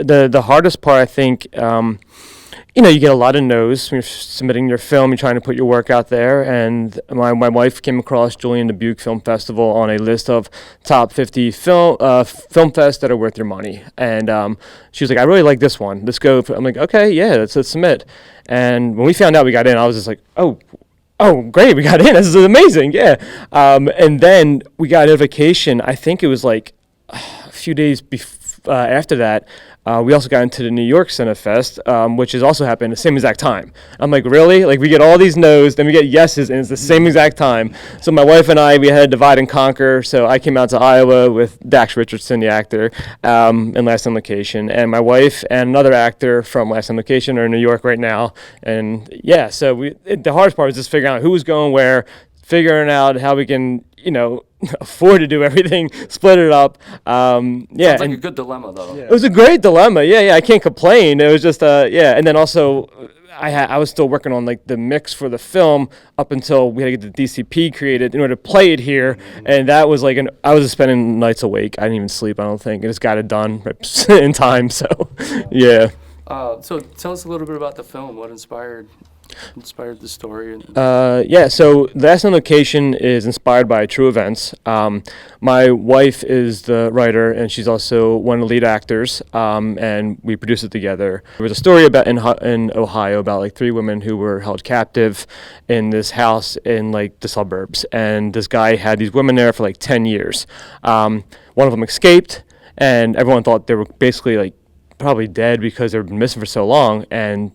the hardest part, I think, you get a lot of no's when you're submitting your film, you're trying to put your work out there. And my wife came across Julien Dubuque Film Festival on a list of top 50 film fests that are worth your money. And she was like, I really like this one. Let's go. I'm like, okay, yeah, let's submit. And when we found out we got in, I was just like, oh, great, we got in. This is amazing, yeah. And then we got a notification, I think it was like a few days after that. We also got into the New York Cinefest, which has also happened at the same exact time. I'm like, really? Like, we get all these no's, then we get yeses, and it's the same exact time. So my wife and I, we had to divide and conquer. So I came out to Iowa with Dax Richardson, the actor, in Last on Location. And my wife and another actor from Last on Location are in New York right now. And, yeah, so the hardest part was just figuring out who was going where, figuring out how we can, afford to do everything, split it up. Sounds like a good dilemma, though. Yeah. It was a great dilemma. Yeah, I can't complain. It was just, and then also I was still working on like the mix for the film up until we had to get the DCP created in order to play it here. Mm-hmm. And that was like, I was spending nights awake. I didn't even sleep, I don't think. I just got it done in time, so, yeah. So tell us a little bit about the film. What inspired the story? So Last on Location is inspired by true events. My wife is the writer, and she's also one of the lead actors, and we produced it together. There was a story about in Ohio about like 3 women who were held captive in this house in like the suburbs, and this guy had these women there for like 10 years. One of them escaped, and everyone thought they were basically like probably dead because they've been missing for so long, and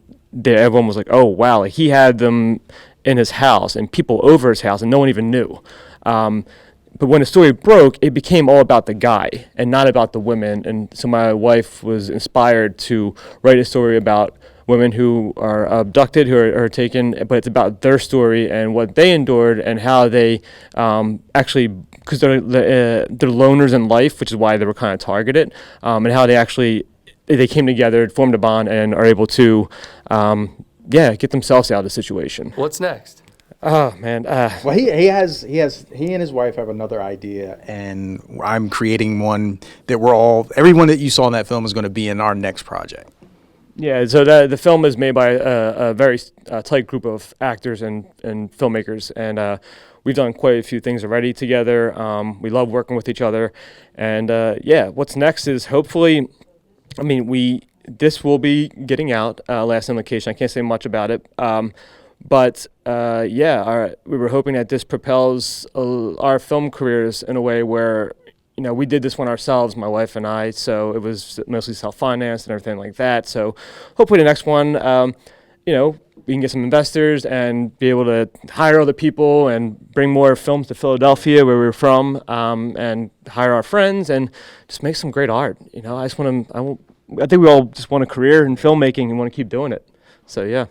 everyone was like, oh, wow, like he had them in his house and people over his house and no one even knew. But when the story broke, it became all about the guy and not about the women. And so my wife was inspired to write a story about women who are abducted, who are taken, but it's about their story and what they endured and how they actually, because they're loners in life, which is why they were kind of targeted, and how they came together, formed a bond, and are able to, get themselves out of the situation. What's next? Oh man. Well, he and his wife have another idea, and I'm creating one that everyone that you saw in that film is going to be in our next project. Yeah, so the film is made by a very tight group of actors and filmmakers, and we've done quite a few things already together. We love working with each other, and what's next is hopefully. This will be getting out, Last on Location. I can't say much about it. But we were hoping that this propels our film careers in a way where, we did this one ourselves, my wife and I, so it was mostly self-financed and everything like that. So hopefully the next one, we can get some investors and be able to hire other people and bring more films to Philadelphia, where we're from, and hire our friends and just make some great art. I think we all just want a career in filmmaking and want to keep doing it. So, yeah.